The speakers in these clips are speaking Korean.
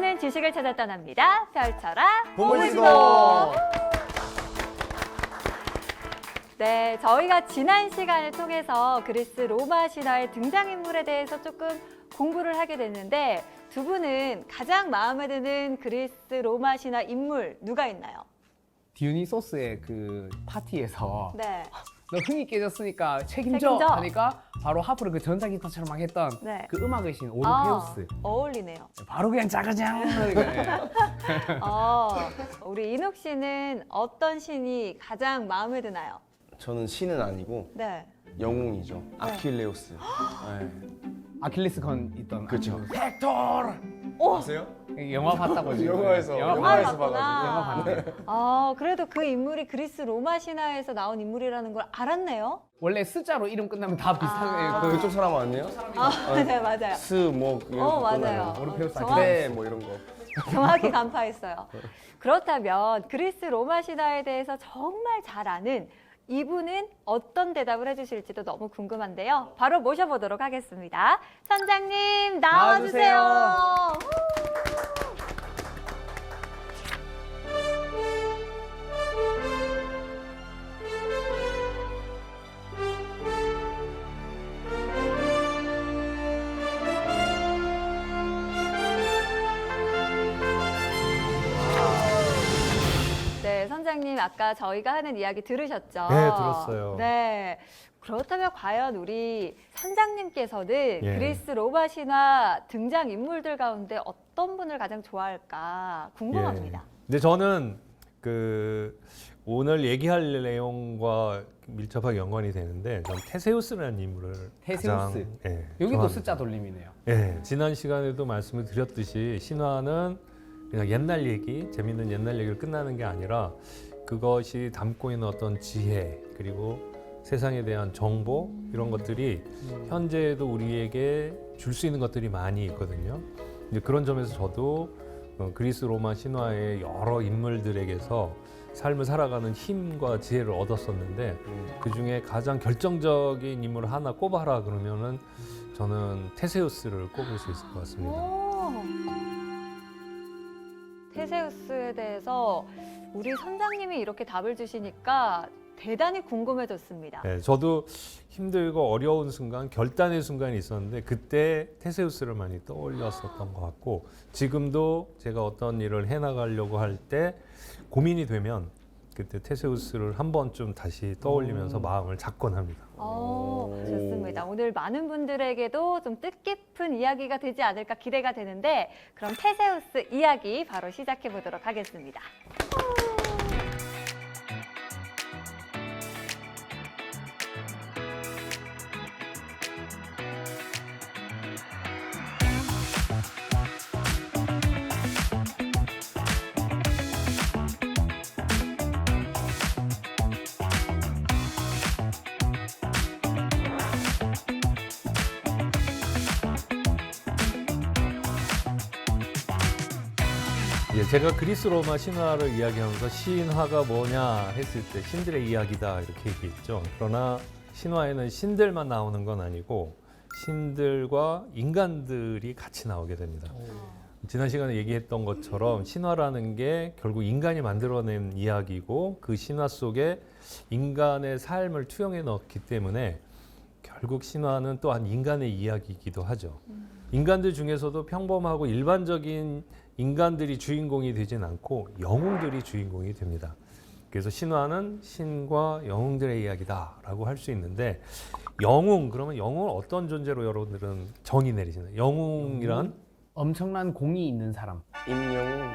많은 지식을 찾아 떠납니다. 펼쳐라 보물지도! 네, 저희가 지난 시간을 통해서 그리스 로마 신화의 등장인물에 대해서 조금 공부를 하게 됐는데 두 분은 가장 마음에 드는 그리스 로마 신화 인물 누가 있나요? 디오니소스의 그 파티에서 네, 너 흥이 깨졌으니까 책임져 하니까 바로 하프를 그 전자기타처럼 막 했던 네. 그 음악의 신 오르페우스. 어울리네요. 바로 그냥 짜가장. 우리 인욱 씨는 어떤 신이 가장 마음에 드나요? 저는 신은 아니고 네. 영웅이죠. 아킬레우스. 네. 아킬레스건 있던. 그쵸. 헥토르. 아세요? 영화 봤다고 지금. 영화에서 영화에서 봐가지고. 영화 봤네. 그래도 그 인물이 그리스 로마 신화에서 나온 인물이라는 걸 알았네요. 원래 숫자로 이름 끝나면 다 비슷한 그쪽 사람 아니에요? 네, 맞아요. 뭐 맞아요. 오르페우스 그래 뭐 이런 거. 정확히 간파했어요. 그렇다면 그리스 로마 신화에 대해서 정말 잘 아는 이분은 어떤 대답을 해주실지도 너무 궁금한데요. 바로 모셔보도록 하겠습니다. 선장님 나와주세요. 네, 선장님 아까 저희가 하는 이야기 들으셨죠? 네, 들었어요. 네. 그렇다면 과연 우리 선장님께서는 예. 그리스 로마 신화 등장 인물들 가운데 어떤 분을 가장 좋아할까 궁금합니다. 근데 저는 그 오늘 얘기할 내용과 밀접하게 연관이 되는데 전 테세우스라는 인물을 테세우스. 가장 여기도 좋아합니다. 숫자 돌림이네요. 예, 지난 시간에도 말씀을 드렸듯이 신화는 그냥 옛날 얘기, 재밌는 옛날 얘기를 끝나는 게 아니라 그것이 담고 있는 어떤 지혜 그리고 세상에 대한 정보 이런 것들이 현재에도 우리에게 줄 수 있는 것들이 많이 있거든요. 이제 그런 점에서 저도 그리스 로마 신화의 여러 인물들에게서 삶을 살아가는 힘과 지혜를 얻었었는데 그 중에 가장 결정적인 인물을 하나 꼽아라 그러면은 저는 테세우스를 꼽을 수 있을 것 같습니다. 테세우스에 대해서 우리 선장님이 이렇게 답을 주시니까 대단히 궁금해졌습니다. 네, 저도 힘들고 어려운 순간, 결단의 순간이 있었는데 그때 테세우스를 많이 떠올렸었던 것 같고 지금도 제가 어떤 일을 해나가려고 할 때 고민이 되면 그때 테세우스를 한 번쯤 다시 떠올리면서 마음을 잡곤 합니다. 좋습니다. 오늘 많은 분들에게도 좀 뜻깊은 이야기가 되지 않을까 기대가 되는데 그럼 테세우스 이야기 바로 시작해 보도록 하겠습니다. 예, 제가 그리스 로마 신화를 이야기하면서 신화가 뭐냐 했을 때 신들의 이야기다 이렇게 얘기했죠. 그러나 신화에는 신들만 나오는 건 아니고 신들과 인간들이 같이 나오게 됩니다. 지난 시간에 얘기했던 것처럼 신화라는 게 결국 인간이 만들어낸 이야기고 그 신화 속에 인간의 삶을 투영해 넣기 때문에 결국 신화는 또한 인간의 이야기이기도 하죠. 인간들 중에서도 평범하고 일반적인 인간들이 주인공이 되진 않고 영웅들이 주인공이 됩니다. 그래서 신화는 신과 영웅들의 이야기다라고 할 수 있는데 영웅, 그러면 영웅은 어떤 존재로 여러분들은 정의 내리시나요? 영웅이란? 엄청난 공이 있는 사람. 임영웅.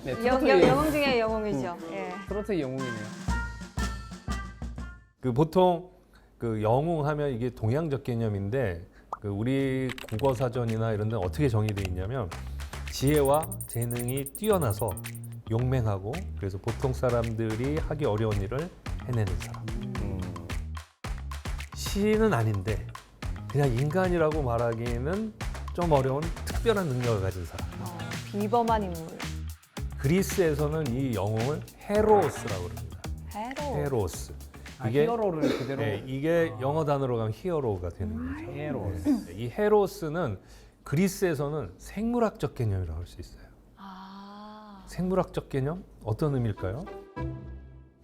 네, 트로트의 영웅 중에 영웅이죠. 예. 트로트의 영웅이네요. 그 보통 그 영웅 하면 이게 동양적 개념인데 그 우리 국어 사전이나 이런 데 어떻게 정의되어 있냐면 지혜와 재능이 뛰어나서 용맹하고 그래서 보통 사람들이 하기 어려운 일을 해내는 사람. 신은 아닌데 그냥 인간이라고 말하기에는 좀 어려운 특별한 능력을 가진 사람. 비범한 인물. 그리스에서는 이 영웅을 헤로스라고 그럽니다. 헤로스. 이게 히어로를 그대로. 네, 이게 영어 단어로 가면 히어로가 되는 거죠. 헤로스. 이 헤로스는 그리스에서는 생물학적 개념이라고 할 수 있어요. 아, 생물학적 개념 어떤 의미일까요?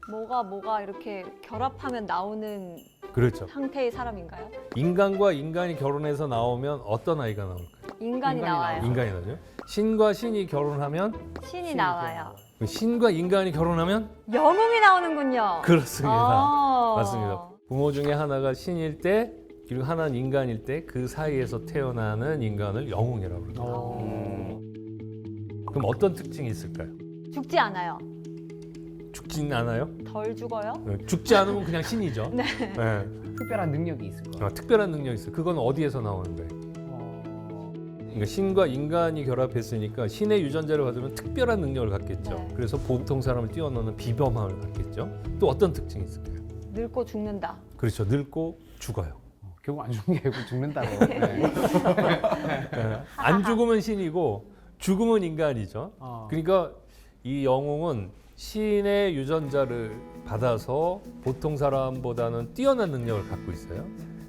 뭐가 이렇게 결합하면 나오는 그렇죠. 상태의 사람인가요? 인간과 인간이 결혼해서 나오면 어떤 아이가 나올까요? 인간이 나와요. 인간이 나죠. 신과 신이 결혼하면 신이 나와요. 신과 인간이 결혼하면 영웅이 나오는군요. 그렇습니다. 아. 맞습니다. 부모 중에 하나가 신일 때 그리고 하나는 인간일 때 그 사이에서 태어나는 인간을 영웅이라고 그러죠. 그럼 어떤 특징이 있을까요? 죽지 않아요. 죽진 않아요? 덜 죽어요? 죽지 않으면 그냥 신이죠. 네. 네. 특별한 능력이 있을 거예요. 특별한 능력이 있어요. 그건 어디에서 나오는 거예요? 그러니까 신과 인간이 결합했으니까 신의 유전자를 받으면 특별한 능력을 갖겠죠. 네. 그래서 보통 사람을 뛰어넘는 비범함을 갖겠죠. 또 어떤 특징이 있을까요? 늙고 죽는다. 그렇죠. 늙고 죽어요. 결국 안 죽는 게 아니고 죽는다고. 네. 네. 안 죽으면 신이고 죽으면 인간이죠. 그러니까 이 영웅은 신의 유전자를 받아서 보통 사람보다는 뛰어난 능력을 갖고 있어요.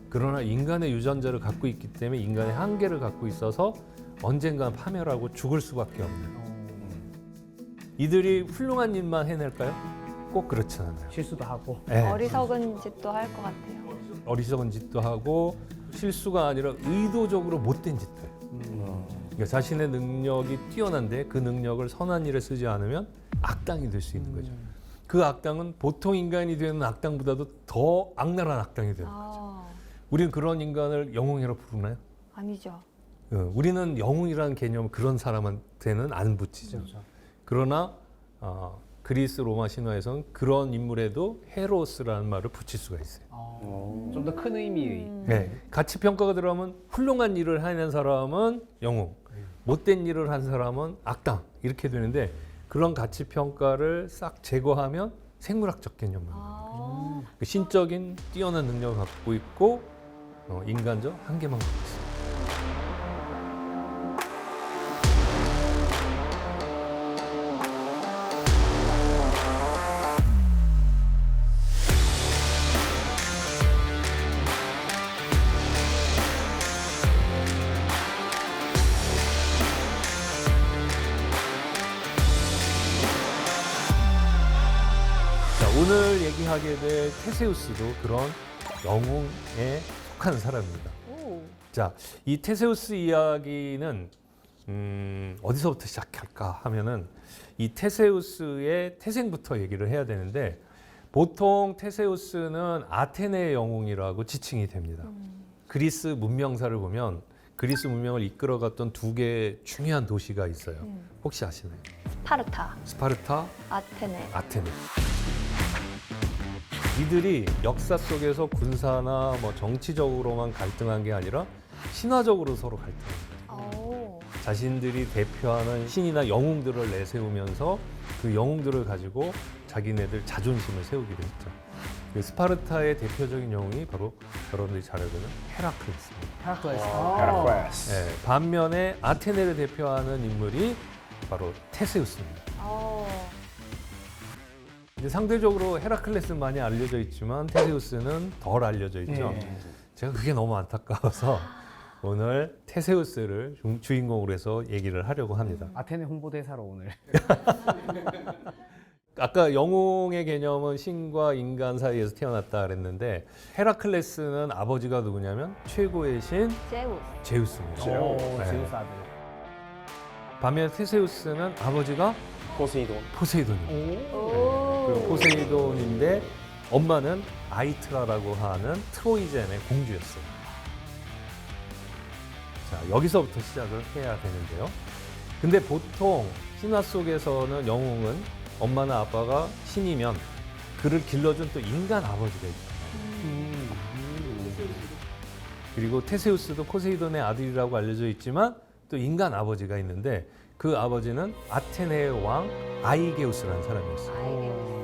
그러나 인간의 유전자를 갖고 있기 때문에 인간의 한계를 갖고 있어서 언젠간 파멸하고 죽을 수밖에 없는. 이들이 훌륭한 일만 해낼까요? 꼭 그렇지 않아요. 실수도 하고. 네. 어리석은 짓도 할 것 같아요. 어리석은 짓도 하고 실수가 아니라 의도적으로 못된 짓도 해요. 그러니까 자신의 능력이 뛰어난데 그 능력을 선한 일에 쓰지 않으면 악당이 될 수 있는 거죠. 그 악당은 보통 인간이 되는 악당보다도 더 악랄한 악당이 되는 거죠. 아, 우리는 그런 인간을 영웅이라고 부르나요? 아니죠. 우리는 영웅이라는 개념 그런 사람한테는 안 붙이죠. 그러나 그리스 로마 신화에서는 그런 인물에도 헤로스라는 말을 붙일 수가 있어요. 좀 더 큰 의미의. 네, 가치 평가가 들어가면 훌륭한 일을 하는 사람은 영웅, 못된 일을 한 사람은 악당 이렇게 되는데 그런 가치 평가를 싹 제거하면 생물학적 개념만. 아, 그 신적인 뛰어난 능력을 갖고 있고 인간적 한계만 갖고 있어요. 오늘 얘기하게 될 테세우스도 그런 영웅에 속한 사람입니다. 오. 자, 이 테세우스 이야기는 어디서부터 시작할까 하면은 이 테세우스의 태생부터 얘기를 해야 되는데 보통 테세우스는 아테네의 영웅이라고 지칭이 됩니다. 그리스 문명사를 보면 그리스 문명을 이끌어갔던 두 개의 중요한 도시가 있어요. 혹시 아시나요? 스파르타, 스파르타, 아테네. 아테네. 이들이 역사 속에서 군사나 뭐 정치적으로만 갈등한 게 아니라 신화적으로 서로 갈등한 거예요. 오. 자신들이 대표하는 신이나 영웅들을 내세우면서 그 영웅들을 가지고 자기네들 자존심을 세우기로 했죠. 그 스파르타의 대표적인 영웅이 바로 여러분들이 잘 알고 있는 헤라클레스입니다. 헤라클레스. 네, 반면에 아테네를 대표하는 인물이 바로 테세우스입니다. 이제 상대적으로 헤라클레스는 많이 알려져 있지만 테세우스는 덜 알려져 있죠. 제가 그게 너무 안타까워서 오늘 테세우스를 주인공으로 해서 얘기를 하려고 합니다. 아테네 홍보대사로 오늘. 아까 영웅의 개념은 신과 인간 사이에서 태어났다 그랬는데 헤라클레스는 아버지가 누구냐면 최고의 신 제우스. 제우스입니다. 네. 제우스 아들. 반면 테세우스는 아버지가 포세이돈입니다. 오. 그리고 포세이돈인데 엄마는 아이트라라고 하는 트로이젠의 공주였어요. 자, 여기서부터 시작을 해야 되는데요. 근데 보통 신화 속에서는 영웅은 엄마나 아빠가 신이면 그를 길러준 또 인간 아버지가 있잖아요. 그리고 테세우스도 포세이돈의 아들이라고 알려져 있지만 또 인간 아버지가 있는데 그 아버지는 아테네의 왕 아이게우스라는 사람이었어요. 아이게우스.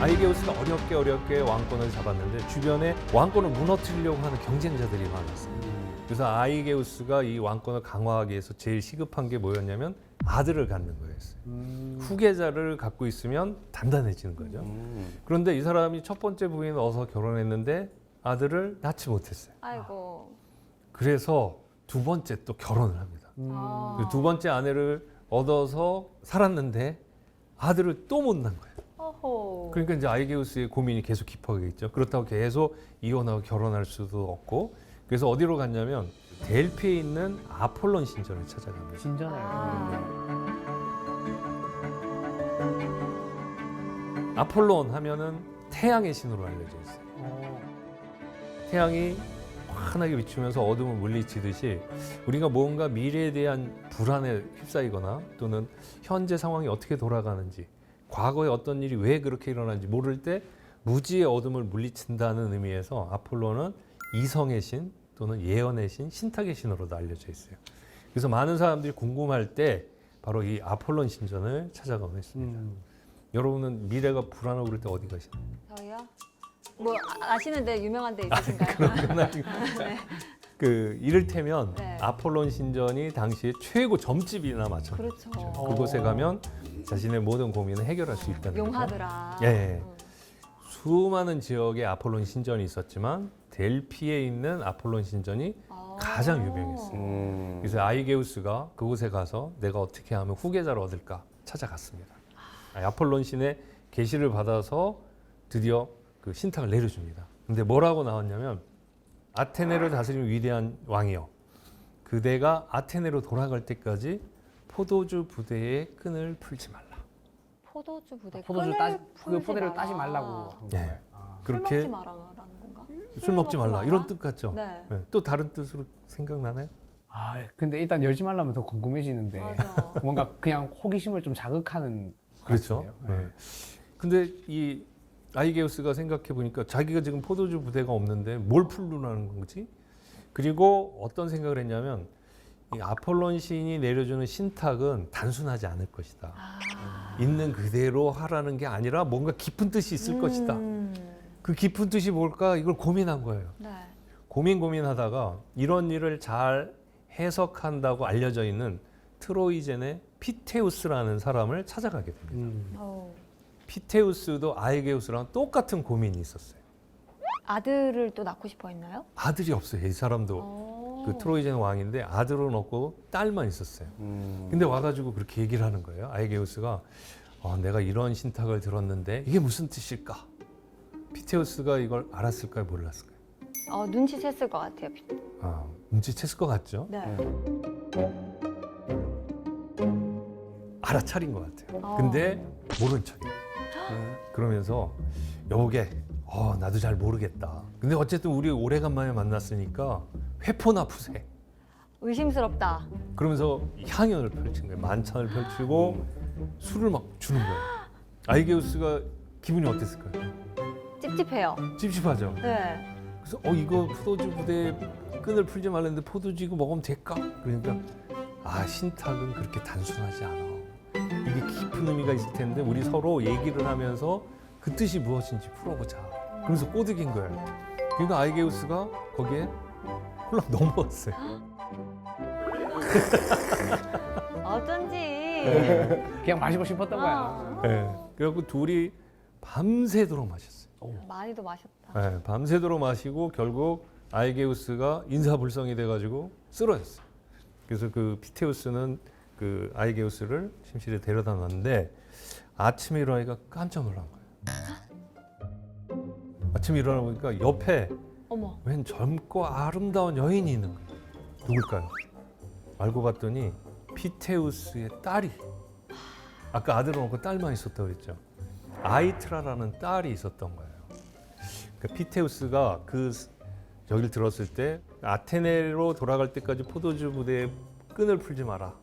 아이게우스가 어렵게 왕권을 잡았는데 주변에 왕권을 무너뜨리려고 하는 경쟁자들이 많았어요. 그래서 아이게우스가 이 왕권을 강화하기 위해서 제일 시급한 게 뭐였냐면 아들을 갖는 거였어요. 후계자를 갖고 있으면 단단해지는 거죠. 그런데 이 사람이 첫 번째 부인 얻어서 결혼했는데 아들을 낳지 못했어요. 아이고. 그래서 두 번째 또 결혼을 합니다. 아. 그두 번째 아내를 얻어서 살았는데 아들을 또 못 낳은 거예요. 어허. 그러니까 이제 아이게우스의 고민이 계속 깊어지겠죠. 그렇다고 계속 이혼하고 결혼할 수도 없고 그래서 어디로 갔냐면 델피에 있는 아폴론 신전을 찾아갑니다. 신전을. 아폴론 하면은 태양의 신으로 알려져 있어요. 태양이 환하게 비추면서 어둠을 물리치듯이 우리가 뭔가 미래에 대한 불안에 휩싸이거나 또는 현재 상황이 어떻게 돌아가는지 과거에 어떤 일이 왜 그렇게 일어나는지 모를 때 무지의 어둠을 물리친다는 의미에서 아폴로는 이성의 신 또는 예언의 신, 신탁의 신으로도 알려져 있어요. 그래서 많은 사람들이 궁금할 때 바로 이 아폴론 신전을 찾아가곤 했습니다. 여러분은 미래가 불안하고 그럴 때 어디 가시나요? 저요? 뭐 아시는데 유명한 데 있으신가요? 그 이를테면 네. 아폴론 신전이 당시에 최고 점집이나 마찬가지죠. 그렇죠. 그곳에 가면 자신의 모든 고민을 해결할 수 있다는 거죠. 용하더라. 예. 수많은 지역에 아폴론 신전이 있었지만 델피에 있는 아폴론 신전이 가장 유명했어요. 그래서 아이게우스가 그곳에 가서 내가 어떻게 하면 후계자를 얻을까 찾아갔습니다. 아폴론 신의 계시를 받아서 드디어 그 신탁을 내려줍니다. 근데 뭐라고 나왔냐면 아테네를 다스리는 위대한 왕이여, 그대가 아테네로 돌아갈 때까지 포도주 부대의 끈을 풀지 말라. 포도주 부대 포도주 그 포대를 따지 말라고 한 네. 거예요. 술 그렇게 먹지 말라라는 건가? 술 먹지 말라 이런 뜻 같죠? 네. 네. 또 다른 뜻으로 생각나나요? 아, 근데 일단 열지 말라면 더 궁금해지는데 맞아. 뭔가 그냥 호기심을 좀 자극하는 것 그렇죠. 같은데요. 네. 근데 이 아이게우스가 생각해 보니까 자기가 지금 포도주 부대가 없는데 뭘 풀르라는 거지? 그리고 어떤 생각을 했냐면 이 아폴론 신이 내려주는 신탁은 단순하지 않을 것이다. 있는 그대로 하라는 게 아니라 뭔가 깊은 뜻이 있을 것이다. 그 깊은 뜻이 뭘까? 이걸 고민한 거예요. 네. 고민하다가 이런 일을 잘 해석한다고 알려져 있는 트로이젠의 피테우스라는 사람을 찾아가게 됩니다. 어. 피테우스도 아이게우스랑 똑같은 고민이 있었어요. 아들을 또 낳고 싶어 했나요? 아들이 없어요. 이 사람도 그 트로이젠 왕인데 아들은 없고 딸만 있었어요. 근데 와가지고 그렇게 얘기를 하는 거예요. 아이게우스가 내가 이런 신탁을 들었는데 이게 무슨 뜻일까? 피테우스가 이걸 알았을까요? 몰랐을까요? 눈치챘을 것 같아요. 눈치챘을 것 같죠? 네. 알아차린 것 같아요. 근데 모른 척이에요. 그러면서 여보게 나도 잘 모르겠다. 근데 어쨌든 우리 오래간만에 만났으니까 회포나 푸세. 의심스럽다. 그러면서 향연을 펼친 거예요. 만찬을 펼치고 술을 막 주는 거예요. 아이게우스가 기분이 어땠을까요? 찝찝해요. 찝찝하죠. 네. 그래서 이거 포도주 부대에 끈을 풀지 말랬는데 포도주 이거 먹으면 될까? 그러니까 신탁은 그렇게 단순하지 않아. 이게 깊은 의미가 있을 텐데 우리 서로 얘기를 하면서 그 뜻이 무엇인지 풀어보자. 그러면서 꼬드긴 거예요. 그러니까 아이게우스가 거기에 홀랑 넘어왔어요. 어쩐지. 그냥 마시고 싶었던 거야. 네. 그래갖고 둘이 밤새도록 마셨어요. 많이도 마셨다. 네, 밤새도록 마시고 결국 아이게우스가 인사불성이 돼가지고 쓰러졌어요. 그래서 그 피테우스는 그 아이게우스를 침실에 데려다 놨는데 아침에 일어나니까 깜짝 놀란 거예요. 아침에 일어나 보니까 옆에 어머. 웬 젊고 아름다운 여인이 있는 거예요. 누굴까요? 알고 봤더니 피테우스의 딸이, 아까 아들은 없고 딸만 있었다고 그랬죠. 아이트라라는 딸이 있었던 거예요. 그러니까 피테우스가 여기를 들었을 때 아테네로 돌아갈 때까지 포도주 부대에 끈을 풀지 마라.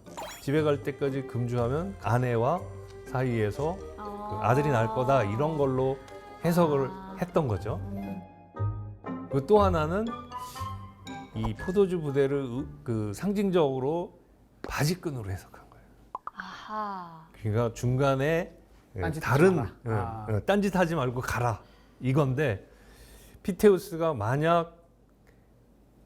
집에 갈 때까지 금주하면 아내와 사이에서 그 아들이 날 거다, 이런 걸로 해석을 했던 거죠. 그리고 또 하나는 이 포도주 부대를 그 상징적으로 바지끈으로 해석한 거예요. 아하. 그러니까 중간에 딴짓하지 다른 마라. 딴짓하지 말고 가라 이건데 피테우스가 만약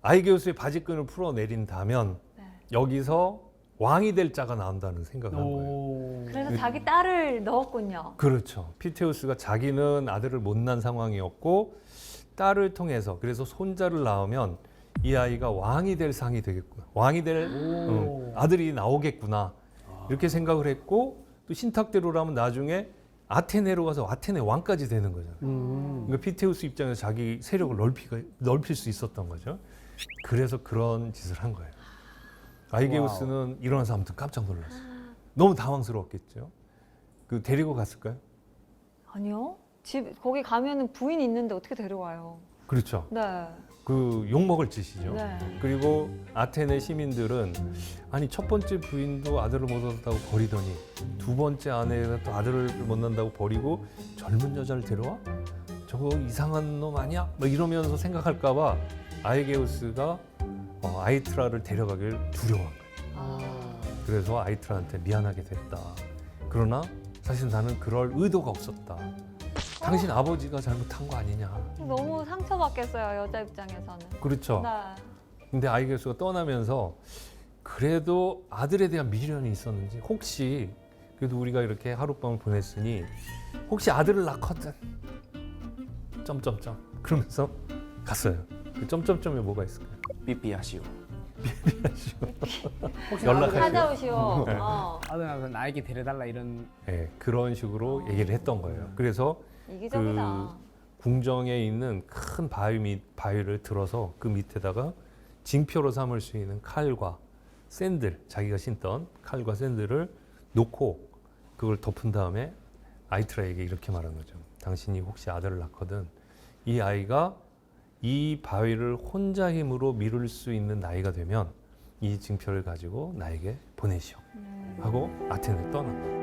아이게우스의 바지끈을 풀어내린다면 네. 여기서 왕이 될 자가 나온다는 생각을 한 거예요. 오. 그래서 자기 딸을 넣었군요. 그렇죠. 피테우스가 자기는 아들을 못 낳은 상황이었고 딸을 통해서 그래서 손자를 낳으면 이 아이가 왕이 될 상이 되겠구나. 왕이 될 아들이 나오겠구나. 이렇게 생각을 했고 또 신탁대로라면 나중에 아테네로 가서 아테네 왕까지 되는 거잖아요. 그러니까 피테우스 입장에서 자기 세력을 넓힐 수 있었던 거죠. 그래서 그런 짓을 한 거예요. 아이게우스는 일어나서 아무튼 깜짝 놀랐어요. 너무 당황스러웠겠죠. 그 데리고 갔을까요? 아니요. 집 거기 가면은 부인 있는데 어떻게 데려와요? 그렇죠. 네. 그 욕먹을 짓이죠. 네. 그리고 아테네 시민들은 아니 첫 번째 부인도 아들을 못 얻었다고 버리더니 두 번째 아내가 또 아들을 못 낳는다고 버리고 젊은 여자를 데려와? 저거 이상한 놈 아니야? 뭐 이러면서 생각할까 봐 아이게우스가 아이트라를 데려가길 두려워한 거예요. 그래서 아이트라한테 미안하게 됐다. 그러나 사실 나는 그럴 의도가 없었다. 당신 아버지가 잘못한 거 아니냐. 너무 상처받겠어요, 여자 입장에서는. 그렇죠. 네. 근데 아이게우스가 떠나면서 그래도 아들에 대한 미련이 있었는지 혹시 그래도 우리가 이렇게 하룻밤을 보냈으니 혹시 아들을 낳거든 점점점 그러면서 갔어요. 그 점점점에 뭐가 있을까요? 삐삐하시오. 혹시 연락하시오. 찾아오시오. 네. 아들 낳아서 나에게 데려달라 이런. 네, 그런 식으로 얘기를 했던 거예요. 그래서 이기적이다. 궁정에 있는 큰 바위를 들어서 그 밑에다가 징표로 삼을 수 있는 칼과 샌들, 자기가 신던 칼과 샌들을 놓고 그걸 덮은 다음에 아이트라에게 이렇게 말한 거죠. 당신이 혹시 아들을 낳거든 이 아이가 이 바위를 혼자 힘으로 미룰 수 있는 나이가 되면 이 징표를 가지고 나에게 보내시오 하고 아테네를 떠난 거예요.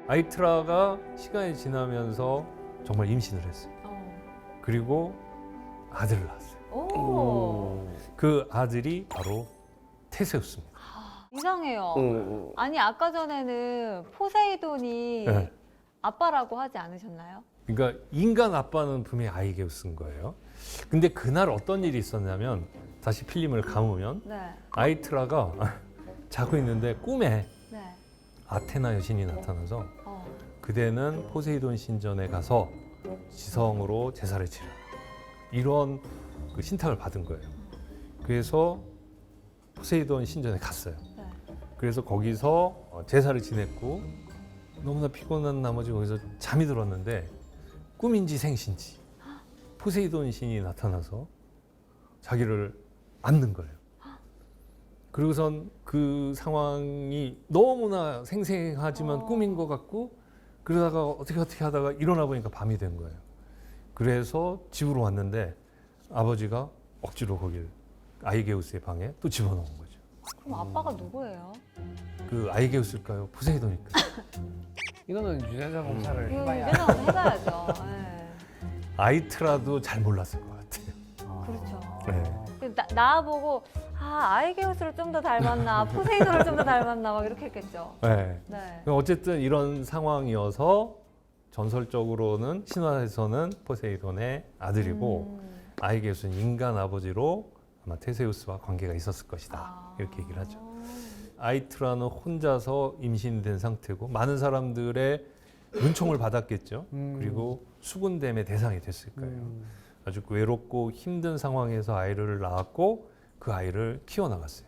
아이트라가 시간이 지나면서 정말 임신을 했어요. 그리고 아들을 낳았어요. 오. 그 아들이 바로 테세우스입니다. 이상해요. 응. 아니 아까 전에는 포세이돈이 네. 아빠라고 하지 않으셨나요? 그러니까 인간 아빠는 분명히 아이게우스인 거예요. 근데 그날 어떤 일이 있었냐면 다시 필름을 감으면 네. 아이트라가 자고 있는데 꿈에 네. 아테나 여신이 나타나서 어. 그대는 포세이돈 신전에 가서 지성으로 제사를 치라. 이런 그 신탁을 받은 거예요. 그래서 포세이돈 신전에 갔어요. 네. 그래서 거기서 제사를 지냈고 너무나 피곤한 나머지 거기서 잠이 들었는데 꿈인지 생신지 포세이돈 신이 나타나서 자기를 안는 거예요. 그리고선 그 상황이 너무나 생생하지만 꿈인 것 같고 그러다가 어떻게 하다가 일어나 보니까 밤이 된 거예요. 그래서 집으로 왔는데 아버지가 억지로 거길 아이게우스의 방에 또 집어넣은 거죠. 그럼 아빠가 누구예요? 그 아이게우스일까요? 포세이돈일까요? 이거는 유전자 검사를 이거 해봐야. 이제는 한번 해봐야죠. 네. 아이트라도 잘 몰랐을 것 같아요. 그렇죠. 네. 나보고 아이게우스를 좀 더 닮았나, 포세이돈을 좀 더 닮았나 막 이렇게 했겠죠. 네. 네. 어쨌든 이런 상황이어서 전설적으로는 신화에서는 포세이돈의 아들이고 아이게우스는 인간 아버지로 아마 테세우스와 관계가 있었을 것이다. 이렇게 얘기를 하죠. 아이트라는 혼자서 임신된 상태고 많은 사람들의 은총을 받았겠죠. 그리고 수군댐의 대상이 됐을 거예요. 아주 외롭고 힘든 상황에서 아이를 낳았고 그 아이를 키워나갔어요.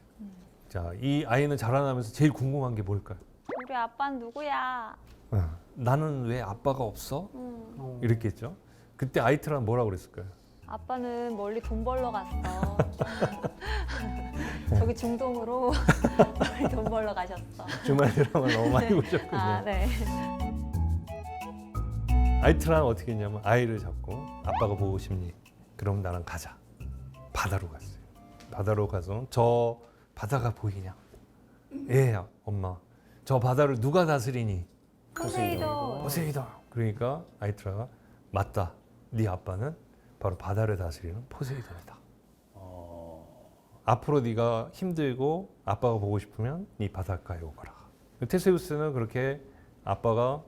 자, 이 아이는 자라나면서 제일 궁금한 게 뭘까요? 우리 아빠는 누구야? 나는 왜 아빠가 없어? 이랬겠죠. 그때 아이트라는 뭐라고 그랬을까요? 아빠는 멀리 돈 벌러 갔어. 저기 중동으로 멀리 돈 벌러 가셨어. 주말 드라마 너무 많이 보셨군요. 아, 네. 아이트라는 어떻게 했냐면 아이를 잡고 아빠가 보고 싶니? 그럼 나랑 가자. 바다로 갔어요. 바다로 가서 저 바다가 보이냐? 예, 엄마. 저 바다를 누가 다스리니? 포세이돈. 포세이돈. 그러니까 아이트라가 맞다. 네 아빠는 바로 바다를 다스리는 포세이돈이다. 앞으로 네가 힘들고 아빠가 보고 싶으면 네 바닷가에 오거라. 테세우스는 그렇게 아빠가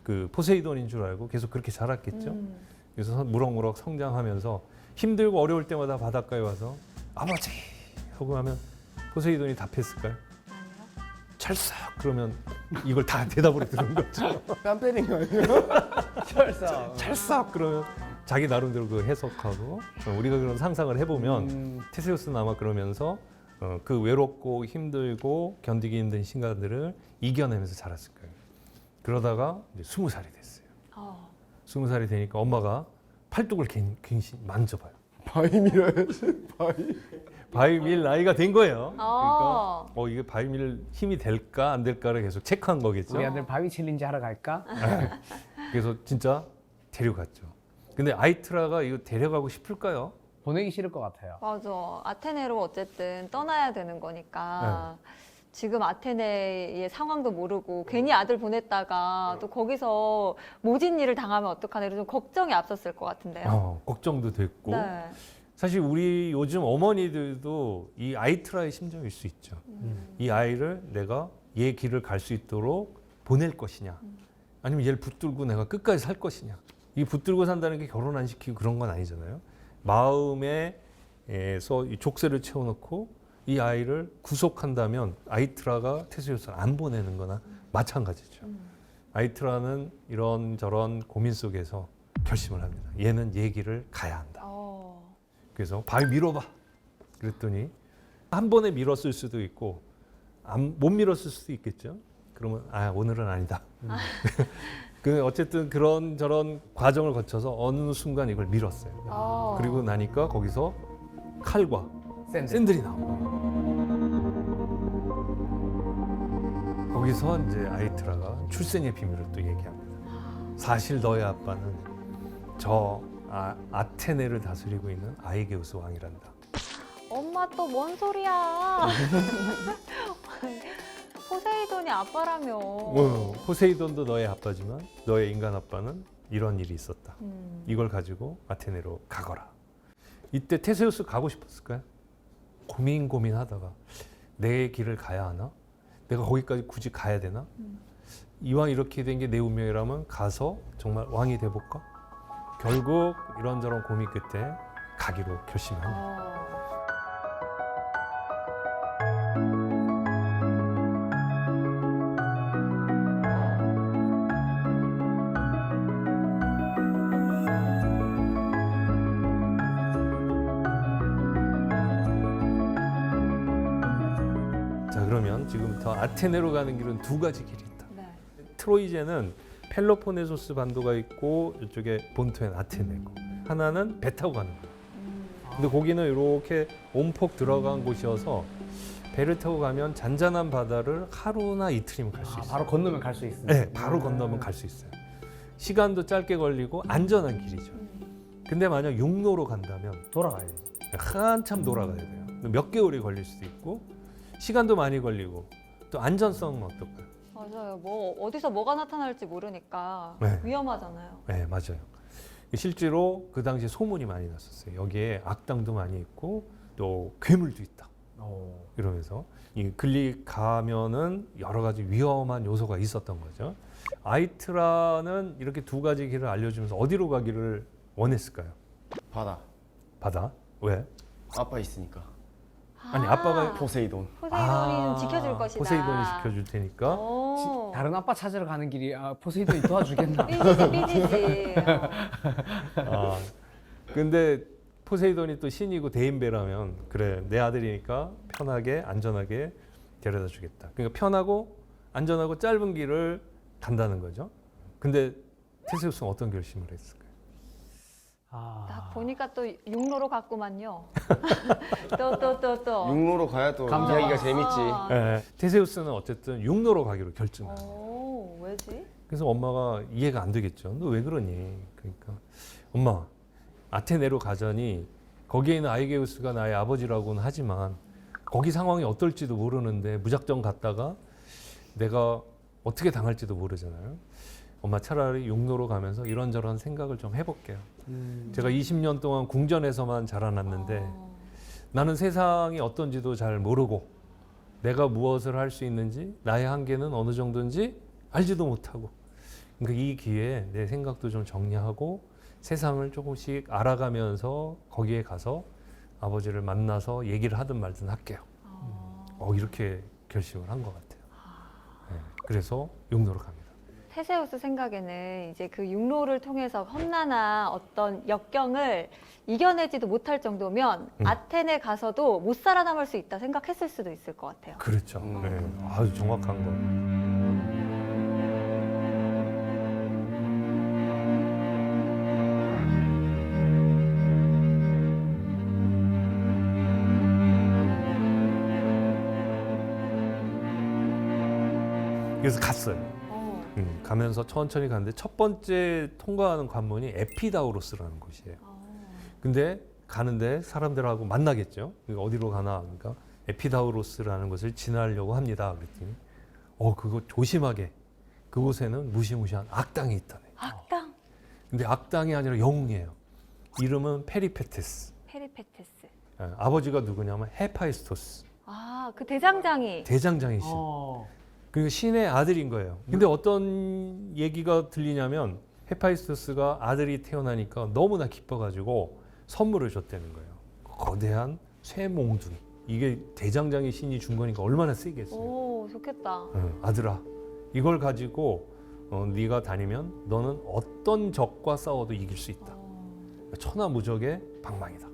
그 포세이돈인 줄 알고 계속 그렇게 자랐겠죠. 그래서 무럭무럭 성장하면서 힘들고 어려울 때마다 바닷가에 와서 아버지 하고 하면 포세이돈이 답했을까요? 아니요. 철썩 그러면 이걸 다 대답으로 들은 거죠. 뺨 때린 거 아니에요? 철사. 철썩 그러면 자기 나름대로 그 해석하고 우리가 그런 상상을 해보면 테세우스는 아마 그러면서 그 외롭고 힘들고 견디기 힘든 시간들을 이겨내면서 자랐을 거예요. 그러다가 이제 20살이 됐어요. 20살이 되니까 엄마가 팔뚝을 괜히 만져봐요. 바위 밀어야지. 바위 밀 나이가 된 거예요. 어. 그러니까 이게 바위 밀 힘이 될까 안 될까를 계속 체크한 거겠죠. 우리 아들 바위 챌린지 하러 갈까? 그래서 진짜 데려갔죠. 근데 아이트라가 이거 데려가고 싶을까요? 보내기 싫을 것 같아요. 맞아. 아테네로 어쨌든 떠나야 되는 거니까 지금 아테네의 상황도 모르고 괜히 아들 보냈다가 또 거기서 모진 일을 당하면 어떡하나 이런 좀 걱정이 앞섰을 것 같은데요. 걱정도 됐고 네. 사실 우리 요즘 어머니들도 이 아이트라의 심정일 수 있죠. 이 아이를 내가 얘 길을 갈 수 있도록 보낼 것이냐 아니면 얘를 붙들고 내가 끝까지 살 것이냐. 이 붙들고 산다는 게 결혼 안 시키고 그런 건 아니잖아요. 마음에서 이 족쇄를 채워놓고 이 아이를 구속한다면 아이트라가 테세우스를 안 보내는 거나 마찬가지죠. 아이트라는 이런저런 고민 속에서 결심을 합니다. 얘는 얘 길을 가야 한다. 그래서 바위 밀어봐. 그랬더니 한 번에 밀었을 수도 있고 못 밀었을 수도 있겠죠. 그러면 오늘은 아니다. 그 어쨌든 그런 저런 과정을 거쳐서 어느 순간 이걸 밀었어요. 그리고 나니까 거기서 칼과 샌들이 나오고 거기서 이제 아이트라가 출생의 비밀을 또 얘기합니다. 사실 너의 아빠는 저 아테네를 다스리고 있는 아이게우스 왕이란다. 엄마 또 뭔 소리야? 포세이돈이 아빠라며. 포세이돈도 너의 아빠지만 너의 인간 아빠는 이런 일이 있었다. 이걸 가지고 아테네로 가거라. 이때 테세우스 가고 싶었을까요? 고민하다가 내 길을 가야 하나? 내가 거기까지 굳이 가야 되나? 이왕 이렇게 된 게 내 운명이라면 가서 정말 왕이 돼볼까? 결국 이런저런 고민 끝에 가기로 결심합니다. 자, 그러면 지금부터 아테네로 가는 길은 두 가지 길이 있다. 네. 트로이제는 펠로폰네소스 반도가 있고 이쪽에 본토엔 아테네고 하나는 배 타고 가는 거예요. 근데 거기는 이렇게 온폭 들어간 곳이어서 배를 타고 가면 잔잔한 바다를 하루나 이틀이면 갈 수 있어요. 바로 건너면 갈 수 있습니다. 네, 바로 건너면 갈 수 있어요. 시간도 짧게 걸리고 안전한 길이죠. 근데 만약 육로로 간다면 돌아가야 돼. 한참 돌아가야 돼요. 몇 개월이 걸릴 수도 있고 시간도 많이 걸리고 또 안전성은 어떨까요? 맞아요. 뭐 어디서 뭐가 나타날지 모르니까 네. 위험하잖아요. 네, 맞아요. 실제로 그 당시에 소문이 많이 났었어요. 여기에 악당도 많이 있고 또 괴물도 있다. 이러면서 이 글리 가면은 여러 가지 위험한 요소가 있었던 거죠. 아이트라는 이렇게 두 가지 길을 알려주면서 어디로 가기를 원했을까요? 바다? 왜? 아빠 있으니까. 아니 아빠가 포세이돈. 포세이돈이 지켜줄 것이다. 포세이돈이 지켜줄 테니까. 다른 아빠 찾으러 가는 길이 포세이돈이 도와주겠나? 삐지지. 근데 포세이돈이 또 신이고 대인배라면 그래 내 아들이니까 편하게 안전하게 데려다 주겠다. 그러니까 편하고 안전하고 짧은 길을 간다는 거죠. 근데 테세우스는 어떤 결심을 했을까요? 딱 보니까 또 육로로 갔구만요. 또. 육로로 가야 또 감자. 이야기가 재밌지. 네, 테세우스는 어쨌든 육로로 가기로 결정합니다. 왜지? 그래서 엄마가 이해가 안 되겠죠. 너 왜 그러니? 그러니까 엄마 아테네로 가자니 거기에 있는 아이게우스가 나의 아버지라고는 하지만 거기 상황이 어떨지도 모르는데 무작정 갔다가 내가 어떻게 당할지도 모르잖아요. 엄마 차라리 육로로 가면서 이런저런 생각을 좀 해볼게요. 제가 20년 동안 궁전에서만 자라났는데 나는 세상이 어떤지도 잘 모르고 내가 무엇을 할 수 있는지 나의 한계는 어느 정도인지 알지도 못하고 그러니까 이 기회에 내 생각도 좀 정리하고 세상을 조금씩 알아가면서 거기에 가서 아버지를 만나서 얘기를 하든 말든 할게요. 이렇게 결심을 한 것 같아요. 네, 그래서 육로로 갑니다. 테세우스 생각에는 이제 그 육로를 통해서 험난한 어떤 역경을 이겨내지도 못할 정도면 아테네 가서도 못 살아남을 수 있다 생각했을 수도 있을 것 같아요. 그렇죠. 네, 아주 정확한 거. 그래서 갔어요. 가면서 천천히 갔는데 첫 번째 통과하는 관문이 에피다우로스라는 곳이에요. 근데 가는데 사람들하고 만나겠죠. 그러니까 어디로 가나 그러니까 에피다우로스라는 곳을 지나려고 합니다. 그랬더니 그거 조심하게. 그곳에는 무시무시한 악당이 있다네. 악당? 근데 악당이 아니라 영웅이에요. 이름은 페리페테스. 페리페테스. 아버지가 누구냐면 헤파이스토스. 그 대장장이. 대장장이시죠. 그 신의 아들인 거예요. 근데 어떤 얘기가 들리냐면 헤파이스토스가 아들이 태어나니까 너무나 기뻐가지고 선물을 줬다는 거예요. 거대한 쇠몽둥이. 이게 대장장이 신이 준 거니까 얼마나 세겠어요. 오, 좋겠다. 아들아, 이걸 가지고 네가 다니면 너는 어떤 적과 싸워도 이길 수 있다. 천하무적의 방망이다.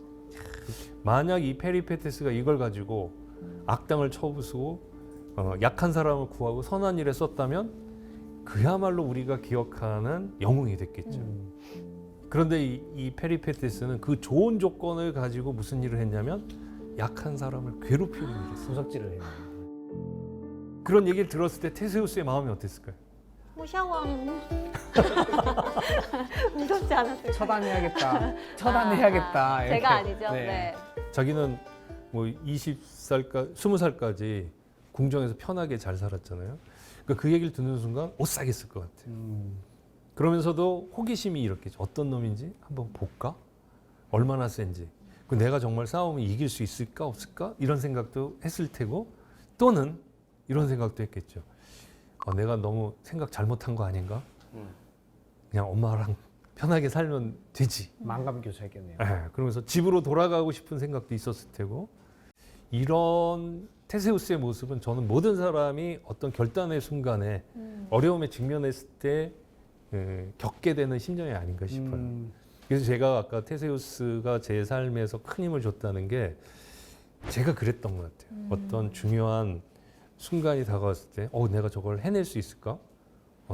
만약 이 페리페테스가 이걸 가지고 악당을 쳐부수고 약한 사람을 구하고 선한 일에 썼다면 그야말로 우리가 기억하는 영웅이 됐겠죠. 그런데 이 페리페테스는 그 좋은 조건을 가지고 무슨 일을 했냐면 약한 사람을 괴롭히는 일을 했어요. 도적질을 해요. 그런 얘기를 들었을 때 테세우스의 마음이 어땠을까요? 무샤왕. 무섭지 않았을까요? 처단해야겠다. 처단해야겠다. 이렇게. 제가 아니죠. 네. 네. 자기는 뭐 20살까지 20살까지 궁정에서 편하게 잘 살았잖아요. 그러니까 그 얘기를 듣는 순간 오싹했을 것 같아요. 그러면서도 호기심이 이렇게 어떤 놈인지 한번 볼까? 얼마나 센지. 그 내가 정말 싸우면 이길 수 있을까 없을까? 이런 생각도 했을 테고 또는 이런 생각도 했겠죠. 내가 너무 생각 잘못한 거 아닌가? 그냥 엄마랑 편하게 살면 되지. 만감 교차했겠네요. 그러면서 집으로 돌아가고 싶은 생각도 있었을 테고 이런 테세우스의 모습은 저는 모든 사람이 어떤 결단의 순간에 어려움에 직면했을 때 겪게 되는 심정이 아닌가 싶어요. 그래서 제가 아까 테세우스가 제 삶에서 큰 힘을 줬다는 게 제가 그랬던 것 같아요. 어떤 중요한 순간이 다가왔을 때 내가 저걸 해낼 수 있을까?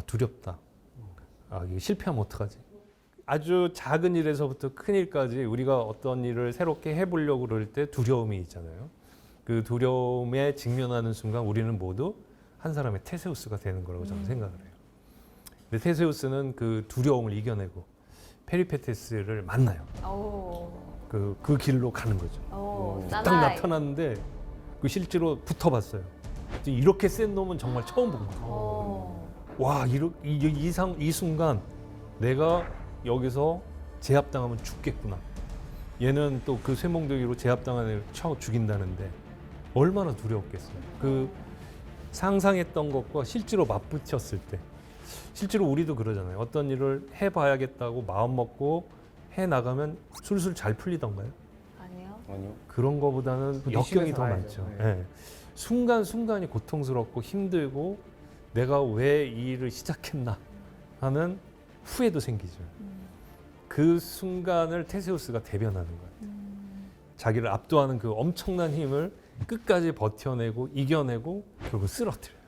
두렵다. 이거 실패하면 어떡하지? 아주 작은 일에서부터 큰 일까지 우리가 어떤 일을 새롭게 해보려고 그럴 때 두려움이 있잖아요. 그 두려움에 직면하는 순간 우리는 모두 한 사람의 테세우스가 되는 거라고 저는 생각을 해요. 근데 테세우스는 그 두려움을 이겨내고 페리페테스를 만나요. 그 길로 가는 거죠. 딱 나타났는데 그 실제로 붙어봤어요. 이렇게 센 놈은 정말 처음 본 거예요. 와, 이 순간 내가 여기서 제압당하면 죽겠구나. 얘는 또 그 쇠몽둥이로 제압당한 애를 쳐 죽인다는데 얼마나 두려웠겠어요. 그 상상했던 것과 실제로 맞붙였을 때 실제로 우리도 그러잖아요. 어떤 일을 해봐야겠다고 마음 먹고 해나가면 술술 잘 풀리던가요? 아니요. 그런 거보다는 역경이 더 살아야죠. 많죠. 네. 네. 순간순간이 고통스럽고 힘들고 내가 왜 이 일을 시작했나 하는 후회도 생기죠. 그 순간을 테세우스가 대변하는 거예요. 자기를 압도하는 그 엄청난 힘을 끝까지 버텨내고 이겨내고 결국 쓰러뜨려요.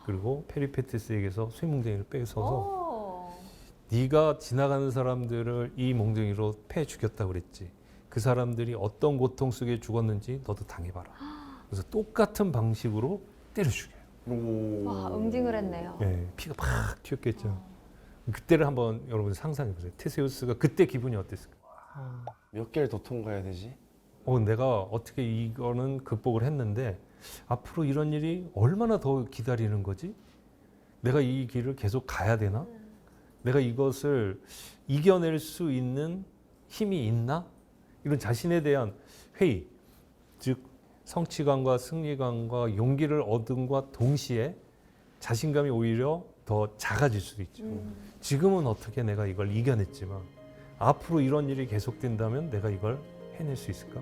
그리고 페리페테스에게서 쇠몽둥이를 뺏어서 네가 지나가는 사람들을 이 몽둥이로 패 죽였다고 그랬지. 그 사람들이 어떤 고통 속에 죽었는지 너도 당해봐라. 그래서 똑같은 방식으로 때려 죽여요. 와, 응징을 했네요. 네, 피가 팍 튀었겠죠. 그때를 한번 여러분 상상해보세요. 테세우스가 그때 기분이 어땠을까? 몇 개를 더 통과해야 되지? 내가 어떻게 이거는 극복을 했는데 앞으로 이런 일이 얼마나 더 기다리는 거지? 내가 이 길을 계속 가야 되나? 내가 이것을 이겨낼 수 있는 힘이 있나? 이런 자신에 대한 회의, 즉 성취감과 승리감과 용기를 얻음과 동시에 자신감이 오히려 더 작아질 수도 있죠. 지금은 어떻게 내가 이걸 이겨냈지만 앞으로 이런 일이 계속된다면 내가 이걸 해낼 수 있을까?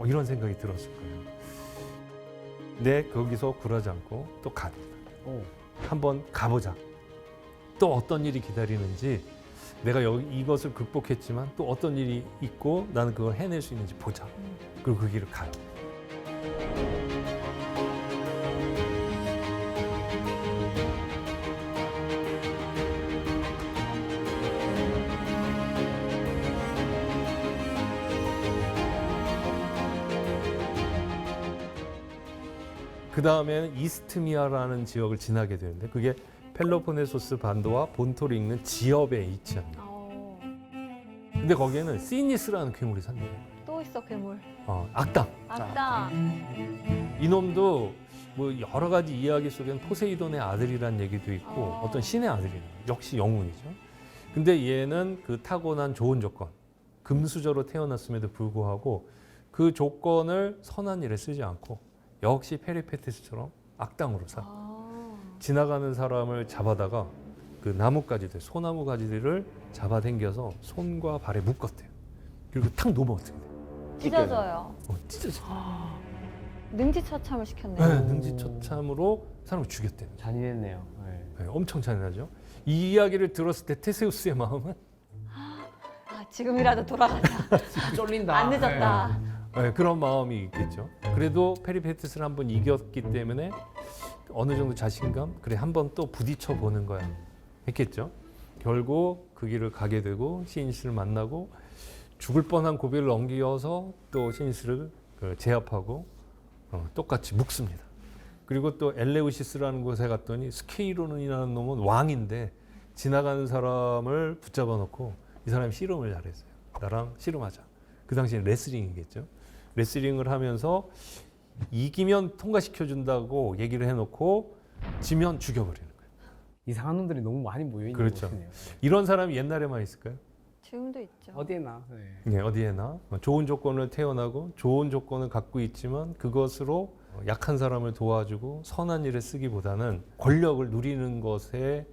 이런 생각이 들었을 거예요. 네, 거기서 굴하지 않고 또 갑니다. 한번 가보자. 또 어떤 일이 기다리는지, 내가 이것을 극복했지만 또 어떤 일이 있고 나는 그걸 해낼 수 있는지 보자. 그리고 그 길을 가요. 그 다음에는 이스트미아라는 지역을 지나게 되는데 그게 펠로폰네소스 반도와 본토를 잇는 지역에 위치합니다. 근데 거기에는 시니스라는 괴물이 산대요. 또 있어 괴물. 악당. 악당. 이놈도 뭐 여러 가지 이야기 속에는 포세이돈의 아들이란 얘기도 있고 어떤 신의 아들이에요. 역시 영웅이죠. 근데 얘는 그 타고난 좋은 조건, 금수저로 태어났음에도 불구하고 그 조건을 선한 일에 쓰지 않고 역시 페리페티스처럼 악당으로 살아. 지나가는 사람을 잡아다가 그 나뭇가지들, 소나무 가지들을 잡아당겨서 손과 발에 묶었대요. 그리고 탁 놓으면 어떻게 돼요? 찢어져요. 찢어져. 능지처참을 시켰네요. 네, 능지처참으로 사람을 죽였대요. 잔인했네요. 네, 엄청 잔인하죠. 이 이야기를 들었을 때 테세우스의 마음은 지금이라도 돌아가자. 쫄린다. 안 늦었다. 네, 그런 마음이 있겠죠. 그래도 페리페티스를 한번 이겼기 때문에 어느 정도 자신감, 그래 한번 또 부딪혀 보는 거야 했겠죠. 결국 그 길을 가게 되고 시니스를 만나고 죽을 뻔한 고비를 넘겨서 또 시니스를 제압하고 똑같이 묶습니다. 그리고 또 엘레우시스라는 곳에 갔더니 스케이론이라는 놈은 왕인데 지나가는 사람을 붙잡아 놓고 이 사람이 씨름을 잘했어요. 나랑 씨름하자. 그 당시엔 레슬링이겠죠. 레슬링을 하면서 이기면 통과시켜준다고 얘기를 해놓고 지면 죽여버리는 거예요. 이상한 놈들이 너무 많이 모여 있는 그렇죠. 곳이네요. 이런 사람이 옛날에만 있을까요? 지금도 있죠. 어디에나. 네, 어디에나 좋은 조건을 태어나고 좋은 조건을 갖고 있지만 그것으로 약한 사람을 도와주고 선한 일에 쓰기보다는 권력을 누리는 것에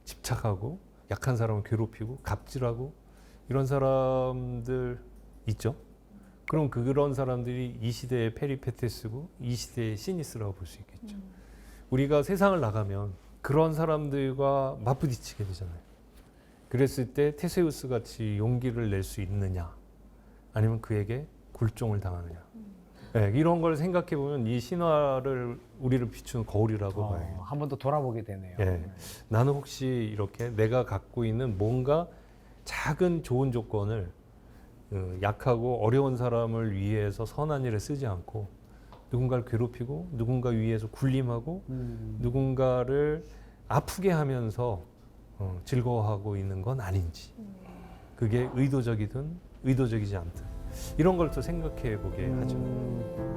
집착하고 약한 사람을 괴롭히고 갑질하고 이런 사람들 있죠. 그럼 그런 사람들이 이 시대의 페리페테스고 이 시대의 시니스라고 볼 수 있겠죠. 우리가 세상을 나가면 그런 사람들과 맞부딪히게 되잖아요. 그랬을 때 테세우스 같이 용기를 낼 수 있느냐 아니면 그에게 굴종을 당하느냐. 네, 이런 걸 생각해 보면 이 신화를 우리를 비추는 거울이라고 봐요. 한 번 더 돌아보게 되네요. 네. 나는 혹시 이렇게 내가 갖고 있는 뭔가 작은 좋은 조건을 약하고 어려운 사람을 위해서 선한 일에 쓰지 않고 누군가를 괴롭히고 누군가 위해서 굴림하고 누군가를 아프게 하면서 즐거워하고 있는 건 아닌지, 그게 의도적이든 의도적이지 않든 이런 걸 또 생각해 보게 하죠.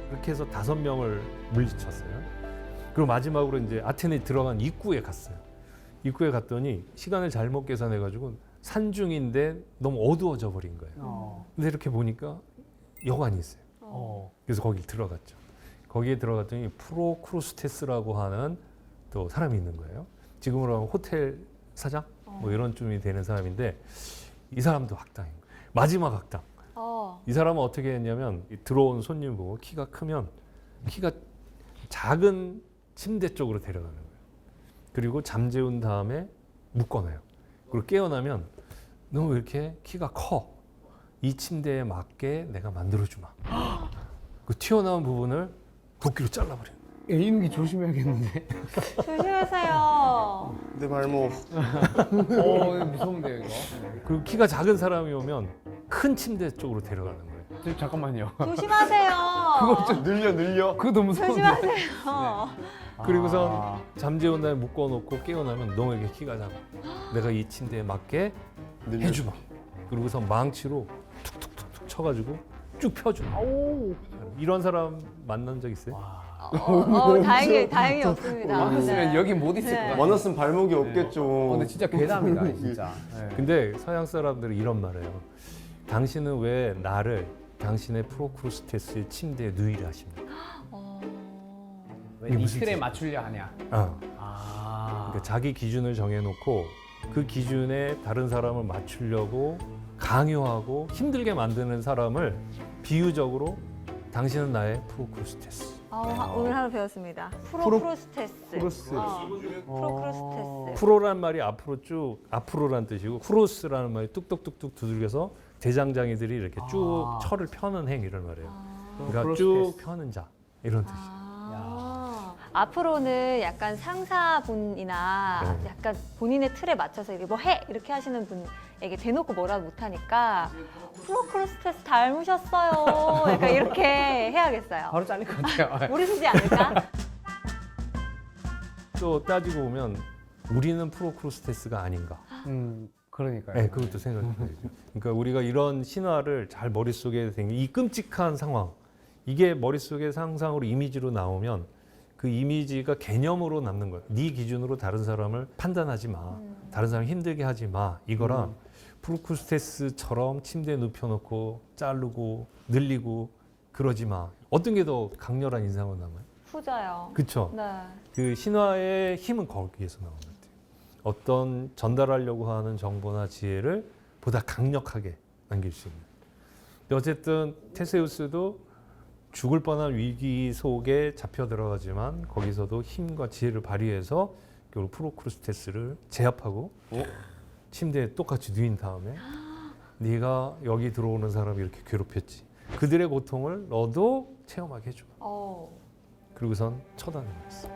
그렇게 해서 5명을 물리쳤어요. 그리고 마지막으로 이제 아테네에 들어간 입구에 갔어요. 입구에 갔더니 시간을 잘못 계산해가지고 산중인데 너무 어두워져 버린 거예요. 근데 이렇게 보니까 여관이 있어요. 그래서 거기 들어갔죠. 거기에 들어갔더니 프로크루스테스라고 하는 또 사람이 있는 거예요. 지금으로 하면 호텔 사장 뭐 이런 쯤이 되는 사람인데 이 사람도 악당인 거예요. 마지막 악당. 이 사람은 어떻게 했냐면 들어온 손님 보고 키가 크면 키가 작은 침대 쪽으로 데려가는 거예요. 그리고 잠재운 다음에 묶어놔요. 그리고 깨어나면 너 왜 이렇게 키가 커? 이 침대에 맞게 내가 만들어주마. 그 튀어나온 부분을 도끼로 잘라버려요. 이놈이 조심해야겠는데. 조심하세요. 내 발목. 이거 무서운데요, 이거. 그리고 키가 작은 사람이 오면 큰 침대 쪽으로 데려가는 거예요. 지금 잠깐만요. 조심하세요. 늘려. 그거 너무 무서운데. 조심하세요. 그리고선 잠재운 다음에 묶어놓고 깨어나면 너에게 키가 작아. 내가 이 침대에 맞게 해주마. 그리고선 망치로 툭툭툭툭 쳐가지고 쭉 펴주마. 이런 사람 만난 적 있어요? 다행히 없습니다. 만났으면 네. 여기 못 있을 네. 것 같아요. 만났으면 발목이 없겠죠. 근데 진짜 괴담이다 진짜. 네. 근데 서양 사람들은 이런 말해요. 당신은 왜 나를 당신의 프로크루스테스의 침대에 누이려 하십니까? 왜 이게 이 무슨 틀에 뜻이야? 맞추려 하냐? 그러니까 자기 기준을 정해놓고 그 기준에 다른 사람을 맞추려고 강요하고 힘들게 만드는 사람을 비유적으로 당신은 나의 프로크루스테스. 오늘 하루 배웠습니다. 프로크루스테스. 프로크루스테스. 프로란 말이 앞으로 쭉 앞으로란 뜻이고 크로스라는 말이 뚝뚝뚝뚝 두들겨서 대장장이들이 이렇게 쭉 철을 펴는 행위를 말해요. 그러니까 쭉 펴는 자 이런 뜻이에요. 앞으로는 약간 상사분이나 네. 약간 본인의 틀에 맞춰서 이렇게 뭐 해! 이렇게 하시는 분에게 대놓고 뭐라 못하니까 프로크루스테스 닮으셨어요. 약간 이렇게 해야겠어요. 바로 잘릴 것 같아요. 모르시지 않을까? 또 따지고 보면 우리는 프로크루스테스가 아닌가. 그러니까요. 네, 그것도 생각이 들죠. 그러니까 우리가 이런 신화를 잘 머릿속에 생긴 이 끔찍한 상황, 이게 머릿속에 상상으로 이미지로 나오면 그 이미지가 개념으로 남는 거예요. 네 기준으로 다른 사람을 판단하지 마. 다른 사람 힘들게 하지 마. 이거랑 프로크루스테스처럼 침대에 눕혀놓고 자르고 늘리고 그러지 마. 어떤 게 더 강렬한 인상으로 남아요? 후자요. 그렇죠. 네. 그 신화의 힘은 거기에서 나오는 것 같아요. 어떤 전달하려고 하는 정보나 지혜를 보다 강력하게 남길 수 있는. 근데 어쨌든 테세우스도 죽을 뻔한 위기 속에 잡혀 들어가지만 거기서도 힘과 지혜를 발휘해서 결국 프로크루스테스를 제압하고 침대에 똑같이 누인 다음에 네가 여기 들어오는 사람이 이렇게 괴롭혔지. 그들의 고통을 너도 체험하게 해줘. 그리고선 처단을 했어.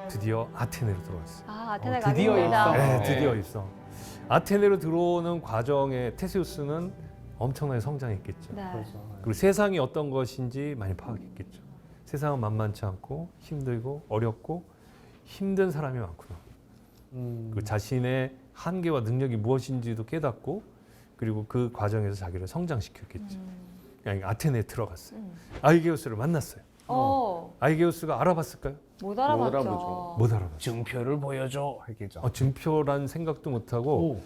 드디어 아테네로 들어왔어요. 아테네 드디어 가겠습니다. 입성. 네, 드디어 입성. 아테네로 들어오는 과정에 테세우스는 엄청나게 성장했겠죠. 네. 그리고 세상이 어떤 것인지 많이 파악했겠죠. 세상은 만만치 않고 힘들고 어렵고 힘든 사람이 많구나. 그 자신의 한계와 능력이 무엇인지도 깨닫고 그리고 그 과정에서 자기를 성장시켰겠죠. 그냥 아테네에 들어갔어요. 아이게우스를 만났어요. 아이게우스가 알아봤을까요? 못 알아봤죠. 알아보죠. 못 알아봤죠. 증표를 보여줘 했겠죠. 증표란 생각도 못하고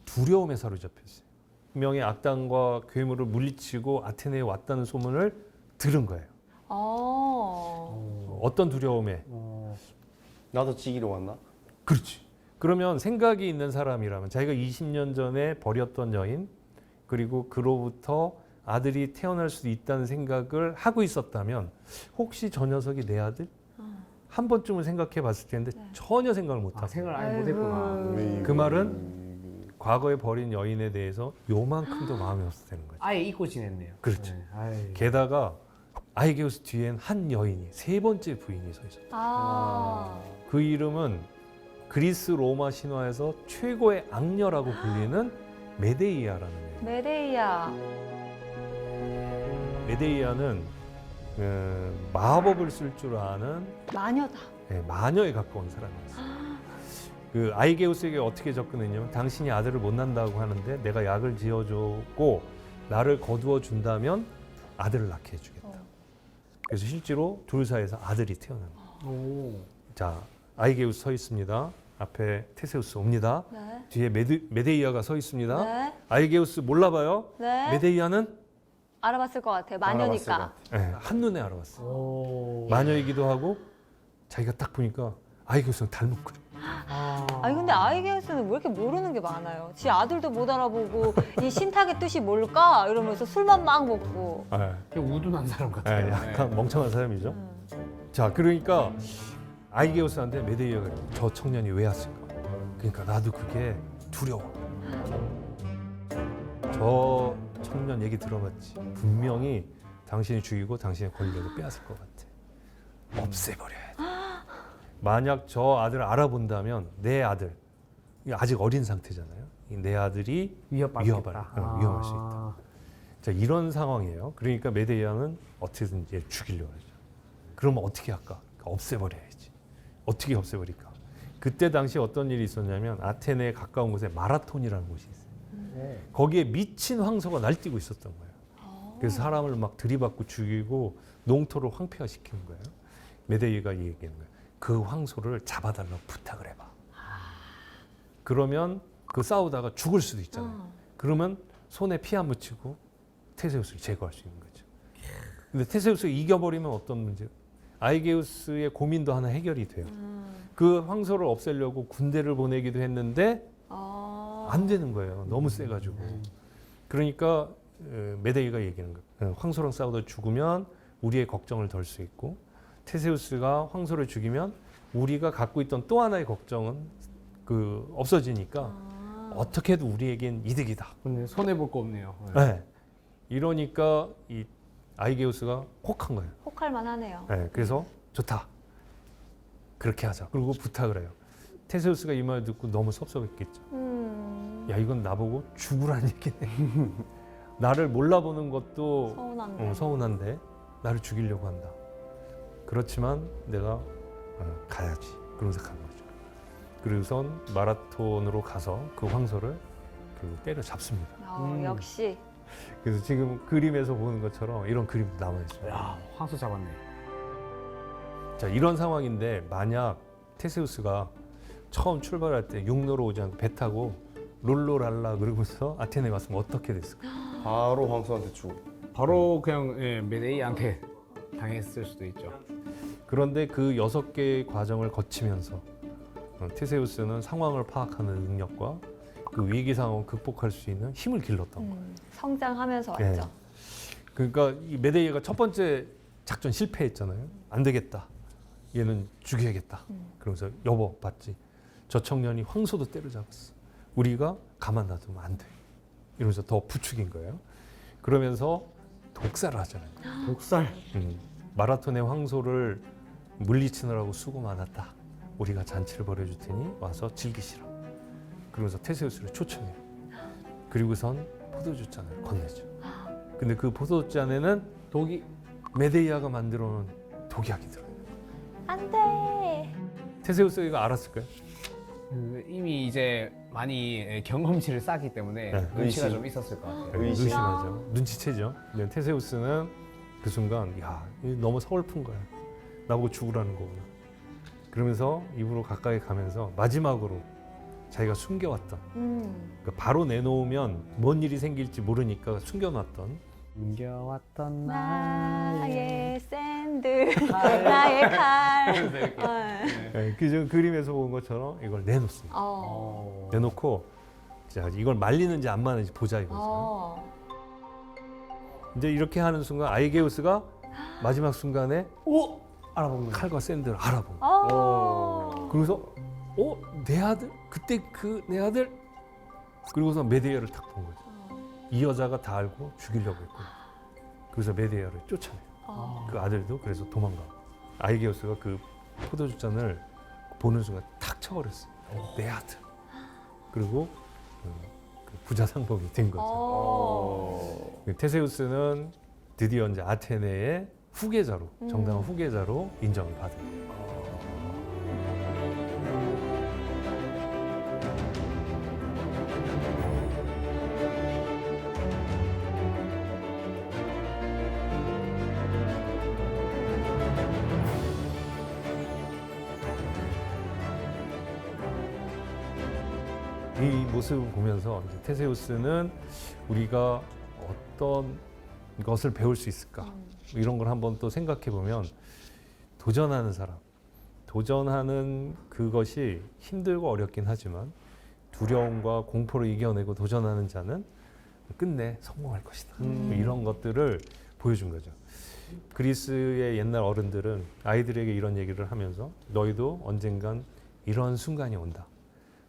두려움에 사로잡혔어요. 분명히 악당과 괴물을 물리치고 아테네에 왔다는 소문을 들은 거예요. 어떤 두려움에? 나도 지기로 왔나? 그렇지. 그러면 생각이 있는 사람이라면 자기가 20년 전에 버렸던 여인 그리고 그로부터 아들이 태어날 수도 있다는 생각을 하고 있었다면 혹시 저 녀석이 내 아들? 한 번쯤은 생각해 봤을 텐데 전혀 생각을 못하고 생각을 아예 못했구나. 그 말은 과거에 버린 여인에 대해서 요만큼도 마음이 없었다는 거죠. 아예 잊고 지냈네요. 그렇죠. 네. 아이. 게다가 아이게우스 뒤엔 한 여인이 세 번째 부인이 서 있었다. 그 이름은 그리스 로마 신화에서 최고의 악녀라고 불리는 메데이아라는 애예요. 메데이아. 메데이아는 마법을 쓸 줄 아는 마녀다. 마녀에 가까운 사람이었어요. 그 아이게우스에게 어떻게 접근했냐면 당신이 아들을 못 낳는다고 하는데 내가 약을 지어주고 나를 거두어 준다면 아들을 낳게 해주겠다. 그래서 실제로 둘 사이에서 아들이 태어난 거예요. 자, 아이게우스 서 있습니다. 앞에 테세우스 옵니다. 네. 뒤에 메데이아가 서 있습니다. 네. 아이게우스 몰라봐요. 네. 메데이아는 알아봤을 것 같아요. 마녀니까. 한눈에 알아봤어요. 마녀이기도 하고 자기가 딱 보니까 아이게우스는 닮은 거예요. 아니 근데 아이게우스는 왜 이렇게 모르는 게 많아요? 지 아들도 못 알아보고 이 신탁의 뜻이 뭘까? 이러면서 술만 막 먹고. 그냥 우둔한 사람 같아요. 약간 멍청한 사람이죠. 자, 그러니까 아이게우스한테 메데이아가 저 청년이 왜 왔을까? 그러니까 나도 그게 두려워. 저 청년 얘기 들어봤지. 분명히 당신이 죽이고 당신의 권력을 빼앗을 것 같아. 없애버려야 돼. 만약 저 아들을 알아본다면 내 아들, 아직 어린 상태잖아요. 내 아들이 위험할 수 있다. 자, 이런 상황이에요. 그러니까 메데이아는 어떻게든 얘를 죽이려고 하죠. 그러면 어떻게 할까? 그러니까 없애버려야지. 어떻게 없애버릴까? 그때 당시 어떤 일이 있었냐면 아테네에 가까운 곳에 마라톤이라는 곳이 있어요. 거기에 미친 황소가 날뛰고 있었던 거예요. 그래서 사람을 막 들이받고 죽이고 농토를 황폐화시키는 거예요. 메데이아가 얘기하는 거예요. 그 황소를 잡아달라고 부탁을 해봐. 그러면 그 싸우다가 죽을 수도 있잖아요. 그러면 손에 피 안 묻히고 테세우스를 제거할 수 있는 거죠. 근데 테세우스가 이겨버리면 어떤 문제? 아이게우스의 고민도 하나 해결이 돼요. 그 황소를 없애려고 군대를 보내기도 했는데 안 되는 거예요. 너무 세가지고. 그러니까 메데이가 얘기하는 거예요. 황소랑 싸우다 죽으면 우리의 걱정을 덜 수 있고 테세우스가 황소를 죽이면 우리가 갖고 있던 또 하나의 걱정은 없어지니까 어떻게 해도 우리에겐 이득이다. 근데 손해 볼 거 없네요. 네. 이러니까 이 아이게우스가 혹한 거예요. 혹할만 하네요. 네. 그래서 좋다. 그렇게 하자. 그리고 부탁을 해요. 테세우스가 이 말 듣고 너무 섭섭했겠죠. 야, 이건 나보고 죽으라는 얘기네. 나를 몰라보는 것도 서운한데. 서운한데 나를 죽이려고 한다. 그렇지만 내가 가야지. 그런 생각한 거죠. 그리고선 마라톤으로 가서 그 황소를 때려 잡습니다. 역시. 그래서 지금 그림에서 보는 것처럼 이런 그림도 남아있어요. 야, 황소 잡았네. 자, 이런 상황인데 만약 테세우스가 처음 출발할 때 육로로 오지 않고 배 타고 롤로랄라 그러고서 아테네에 왔으면 어떻게 됐을까? 바로 황소한테 주고. 바로 그냥 메데이한테 당했을 수도 있죠. 그런데 그 6개의 과정을 거치면서 테세우스는 상황을 파악하는 능력과 그 위기 상황을 극복할 수 있는 힘을 길렀던 거예요. 성장하면서 왔죠. 네. 그러니까 이 메데이아가 첫 번째 작전 실패했잖아요. 안 되겠다. 얘는 죽여야겠다. 그러면서 여보 봤지? 저 청년이 황소도 때려잡았어. 우리가 가만 놔두면 안 돼. 이러면서 더 부추긴 거예요. 그러면서 독살을 하잖아요. 독살. 마라톤의 황소를 물리치느라고 수고 많았다. 우리가 잔치를 벌여줄 테니 와서 즐기시라. 그러면서 테세우스를 초청해요. 그리고선 포도주잔을 건네죠. 근데 그 포도주잔에는 독이 메데이아가 만들어 놓은 독약이 들어요. 안 돼. 테세우스가 이거 알았을까요? 이미 이제 많이 경험치를 쌓기 때문에 네. 눈치가 의심. 좀 있었을 것 같아요. 의심. 의심하죠. 눈치채죠. 근데 테세우스는 그 순간 야, 이거 너무 서글픈 거야. 나보고 죽으라는 거구나. 그러면서 입으로 가까이 가면서 마지막으로 자기가 숨겨왔던 그러니까 바로 내놓으면 뭔 일이 생길지 모르니까 숨겨놨던 숨겨왔던 나의 샌드, 나의 칼. 그 그림에서 본 것처럼 이걸 내놓습니다. 내놓고 자, 이걸 말리는지 안 말리는지 보자 이거죠. 이제 이렇게 하는 순간 아이게우스가 마지막 순간에 알아본 거예요. 칼과 샌드를 알아본 거예요. 그래서 내 아들? 그때 내 아들? 그리고서 메데이아를 딱 본 거죠. 이 여자가 다 알고 죽이려고 했구나. 그래서 메데이아를 쫓아내요. 그 아들도 그래서 도망가. 아이게우스가 그 포도주 잔을 보는 순간 탁 쳐버렸어요. 내 아들. 그리고 그 부자상봉이 된 거죠. 테세우스는 드디어 이제 아테네의 후계자로, 정당한 후계자로 인정을 받은 거예요. 이 모습을 보면서 이제 테세우스는 우리가 어떤 것을 배울 수 있을까? 이런 걸 한번 또 생각해 보면 도전하는 사람, 도전하는 그것이 힘들고 어렵긴 하지만 두려움과 공포를 이겨내고 도전하는 자는 끝내 성공할 것이다. 이런 것들을 보여준 거죠. 그리스의 옛날 어른들은 아이들에게 이런 얘기를 하면서 너희도 언젠간 이런 순간이 온다.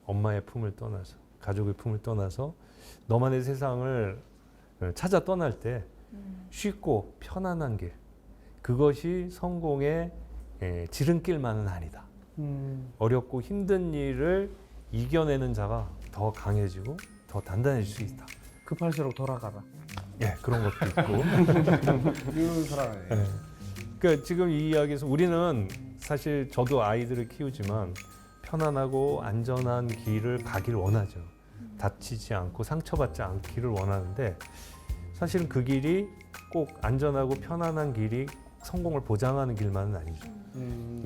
엄마의 품을 떠나서 가족의 품을 떠나서 너만의 세상을 찾아 떠날 때 쉽고 편안한 길. 그것이 성공의 지름길만은 아니다. 어렵고 힘든 일을 이겨내는 자가 더 강해지고 더 단단해질 수 있다. 급할수록 돌아가라. 예, 그런 것도 있고. 이런 사람이. 예. 그러니까 지금 이 이야기에서 우리는 사실 저도 아이들을 키우지만 편안하고 안전한 길을 가기를 원하죠. 다치지 않고 상처받지 않기를 원하는데 사실은 그 길이 꼭 안전하고 편안한 길이 성공을 보장하는 길만은 아니죠.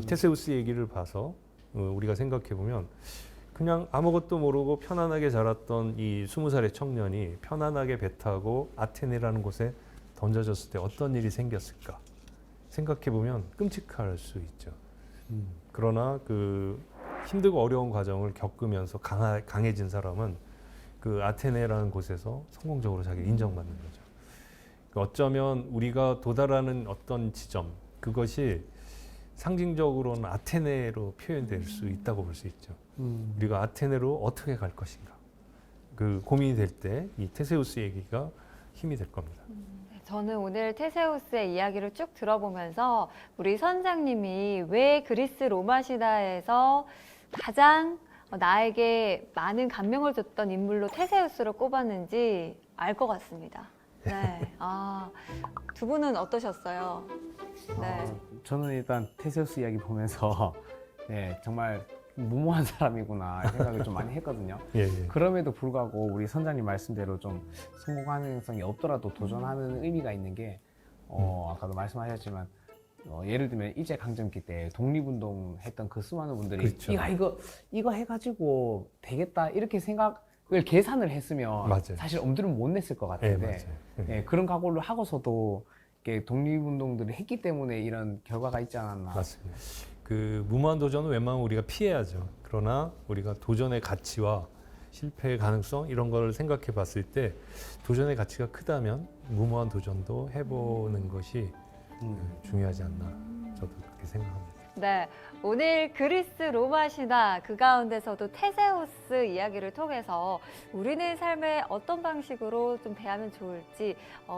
테세우스 얘기를 봐서 우리가 생각해 보면 그냥 아무것도 모르고 편안하게 자랐던 이 20살의 청년이 편안하게 배 타고 아테네라는 곳에 던져졌을 때 어떤 일이 생겼을까 생각해 보면 끔찍할 수 있죠. 그러나 그 힘들고 어려운 과정을 겪으면서 강해진 사람은 그 아테네라는 곳에서 성공적으로 자기를 인정받는 거죠. 어쩌면 우리가 도달하는 어떤 지점 그것이 상징적으로는 아테네로 표현될 수 있다고 볼 수 있죠. 우리가 아테네로 어떻게 갈 것인가 그 고민이 될 때 이 테세우스 얘기가 힘이 될 겁니다. 저는 오늘 테세우스의 이야기를 쭉 들어보면서 우리 선장님이 왜 그리스 로마 신화에서 가장 나에게 많은 감명을 줬던 인물로 테세우스를 꼽았는지 알 것 같습니다. 네. 두 분은 어떠셨어요? 네. 저는 일단 테세우스 이야기 보면서 네, 정말 무모한 사람이구나 생각을 좀 많이 했거든요. 예. 그럼에도 불구하고 우리 선장님 말씀대로 좀 성공 가능성이 없더라도 도전하는 의미가 있는 게 아까도 말씀하셨지만 예를 들면 일제강점기 때 독립운동 했던 그 수많은 분들이 그렇죠. 이거 해가지고 되겠다 이렇게 생각을 계산을 했으면 맞아요. 사실 엄두를 못 냈을 것 예, 같은데 맞아요. 예, 그런 각오를 하고서도 이렇게 독립운동들을 했기 때문에 이런 결과가 있지 않았나. 맞습니다. 그 무모한 도전은 웬만하면 우리가 피해야죠. 그러나 우리가 도전의 가치와 실패의 가능성 이런 걸 생각해 봤을 때 도전의 가치가 크다면 무모한 도전도 해보는 것이 중요하지 않나 저도 그렇게 생각합니다. 네, 오늘 그리스 로마 신화 그 가운데서도 테세우스 이야기를 통해서 우리는 삶에 어떤 방식으로 좀 대하면 좋을지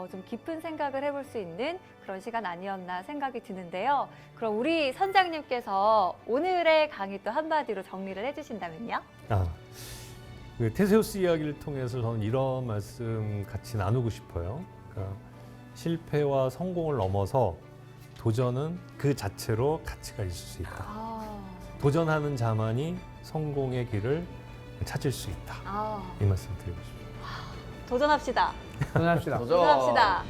좀 깊은 생각을 해볼 수 있는 그런 시간 아니었나 생각이 드는데요. 그럼 우리 선장님께서 오늘의 강의 또 한마디로 정리를 해주신다면요? 그 테세우스 이야기를 통해서 저는 이런 말씀 같이 나누고 싶어요. 그러니까 실패와 성공을 넘어서 도전은 그 자체로 가치가 있을 수 있다. 도전하는 자만이 성공의 길을 찾을 수 있다. 이 말씀 드리고 싶습니다. 도전합시다. 도전합시다. 도전합시다.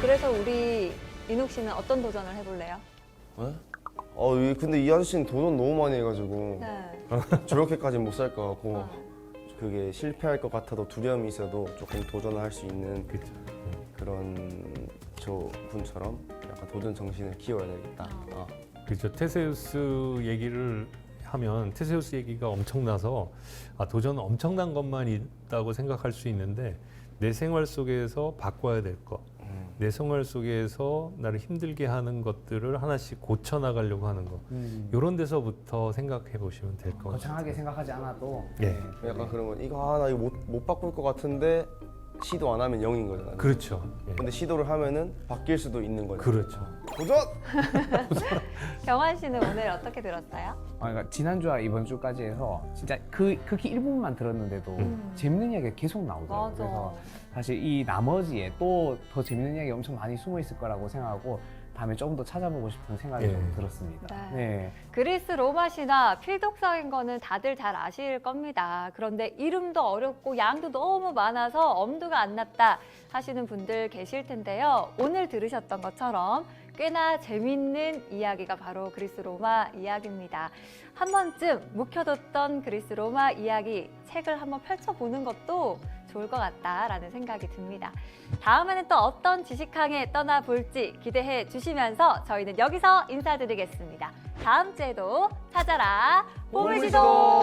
그래서 우리 인욱 씨는 어떤 도전을 해볼래요? 근데 이 아저씨는 도전 너무 많이 해가지고 네. 저렇게까지 못 살 것 같고 그게 실패할 것 같아도 두려움이 있어도 조금 도전을 할 수 있는 그렇죠. 그런 저 분처럼 약간 도전 정신을 키워야 되겠다. 그렇죠. 테세우스 얘기를 하면 테세우스 얘기가 엄청나서 도전은 엄청난 것만 있다고 생각할 수 있는데 내 생활 속에서 바꿔야 될 것, 내 생활 속에서 나를 힘들게 하는 것들을 하나씩 고쳐나가려고 하는 것 이런 데서부터 생각해 보시면 될 것 같아요. 거창하게 생각하지 않아도 예. 약간 그런 건 나 이거 못 바꿀 것 같은데 시도 안 하면 0인 거잖아요. 그렇죠. 예. 근데 시도를 하면은 바뀔 수도 있는 거죠. 그렇죠. 도전! 경환 씨는 오늘 어떻게 들었어요? 그러니까 지난주와 이번 주까지 해서 진짜 극히 일부분만 들었는데도 재밌는 이야기가 계속 나오더라고요. 맞아. 그래서 사실 이 나머지에 또 더 재밌는 이야기 엄청 많이 숨어 있을 거라고 생각하고 다음에 조금 더 찾아보고 싶은 생각이 예. 좀 들었습니다. 네. 네. 그리스 로마 신화 필독서인 거는 다들 잘 아실 겁니다. 그런데 이름도 어렵고 양도 너무 많아서 엄두가 안 났다 하시는 분들 계실 텐데요. 오늘 들으셨던 것처럼 꽤나 재밌는 이야기가 바로 그리스 로마 이야기입니다. 한 번쯤 묵혀뒀던 그리스 로마 이야기 책을 한번 펼쳐보는 것도 좋을 것 같다라는 생각이 듭니다. 다음에는 또 어떤 지식항에 떠나볼지 기대해 주시면서 저희는 여기서 인사드리겠습니다. 다음 주에도 찾아라 보물지도!